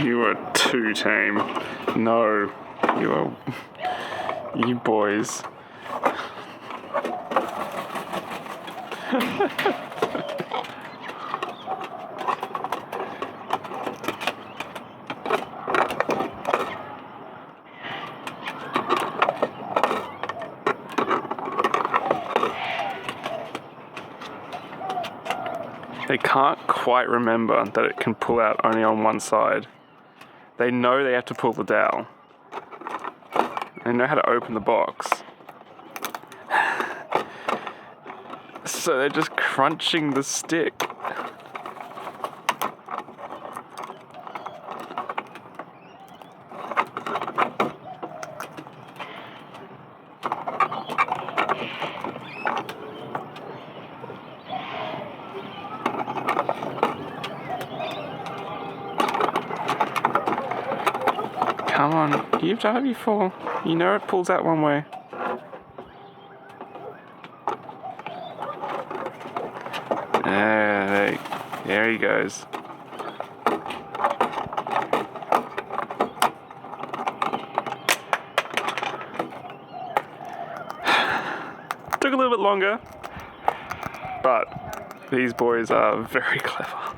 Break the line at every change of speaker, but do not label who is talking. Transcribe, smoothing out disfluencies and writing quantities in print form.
You are too tame. No, you boys. They can't quite remember that it can pull out only on one side. They know they have to pull the dowel. They know how to open the box. So they're just crunching the stick. Come on, you've done it before. You know it pulls out one way. There he goes. Took a little bit longer, but these boys are very clever.